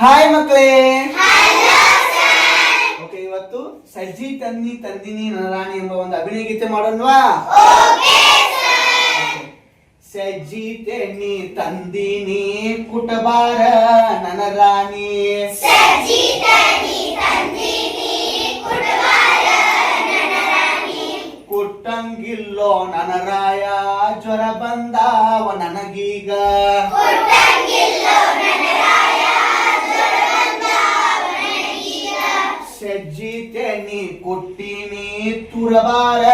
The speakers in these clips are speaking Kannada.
ಹಾಯ್ ಮಕ್ಕಳೇ. ಓಕೆ, ಇವತ್ತು ಸಜ್ಜಿ ತನ್ನಿ ತಂದಿನಿ ನರಾಣಿ ಎಂಬ ಒಂದು ಅಭಿನಯ ಗೀತೆ ಮಾಡೋಣವಾ? ಸಜ್ಜಿ ತೆನ್ನಿ ತಂದಿನಿ ಕುಟಬಾರ ನನ್ನ ರಾಣಿ, ಕುಟ್ಟಂಗಿಲ್ಲೋ ನನ್ನ ರಾಯ, ಜ್ವರ ಬಂದಾವ ನನಗೀಗ. ಸಜ್ಜಿ ತೆನ್ನಿ ಕುಟ್ಟಿನಿ ತುರಬಾರ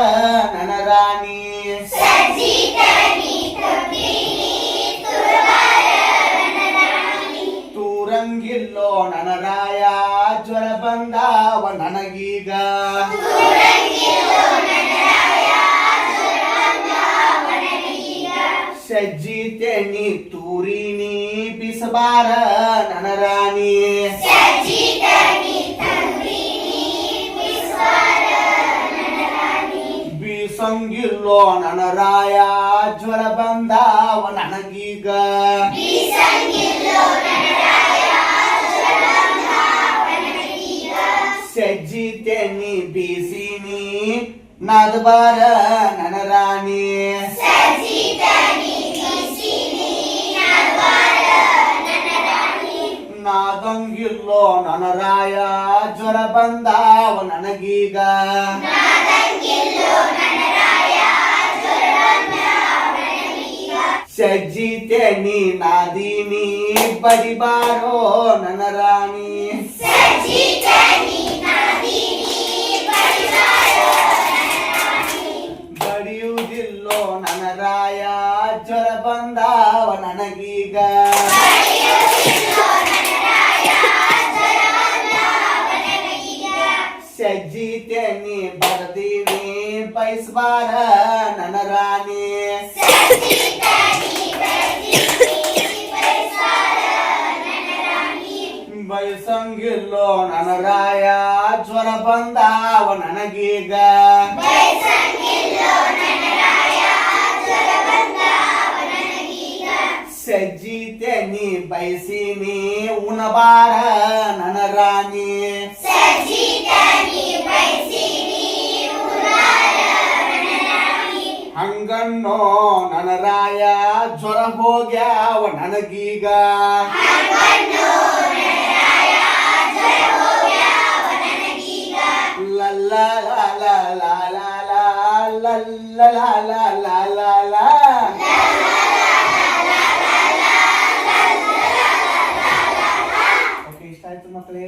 ನನ್ನ ರಾಣಿ, ತೂರಂಗಿಲ್ಲೋ ನನ್ನ ರಾಯ, ಜ್ವರ ಬಂದಾವ ನನಗೀಗ. ಸಜ್ಜಿ ತೆನ್ನಿ ತೂರಿನಿ ಬಿಸಬಾರ ನನ್ನ ರಾಣಿ, ಬೀಸಂಗಿಲ್ಲೋ ನನ್ನ ರಾಯ, ಜ್ವರ ಬಂದಾವ ನನಗೀಗ. ಸಜ್ಜಿ ತೆನ್ನಿ ಬೀಸಿನಿ ನಾದಬಾರ ನನ್ನ ರಾಣಿ, ನಾದಂಗಿಲ್ಲೋ ನನ್ನ ರಾಯ, ಜ್ವರ ಬಂದಾವ ನನಗೀಗ. ಸಜ್ಜಿ ತೆನ್ನಿ ನಾದಿನಿ ಬಡಿಬಾರೋ ನನ್ನ ರಾಣಿ, ಬಡಿಯುವುದಿಲ್ಲೋ ನನ್ನ ರಾಯ, ಜ್ವರ ಬಂದಾವ ನನಗೀಗ. ಸಜ್ಜಿ ತೆನ್ನಿ ಬರ್ದೀನಿ ಬಯಸ್ಬಾರ ನನ್ನ ರಾಣಿ, ಬಯಸಂಗಿಲ್ಲೋ ನನ್ನ ರಾಯ, ಜ್ವರ ಬಂದಾವ ನನಗೀಗ. ಸಜ್ಜಿ ತೆನ್ನಿ ಬಯಸಿನಿ ಉಣಬಾರ ನನ್ನ ರಾಣಿ, ಹಂಗನ್ನೋ ನನ್ನ ರಾಯ, ಜ್ವರ ಹೋಗ್ಯಾವ ನನಗೀಗ. ಲಲ್ಲ ಲ ಲ ಲ ಲ ಲ ಲ ಲ ಲ ಲ. ಓಕೆ, ಇಷ್ಟ ಆಯ್ತು ಮಕ್ಕಳೇ?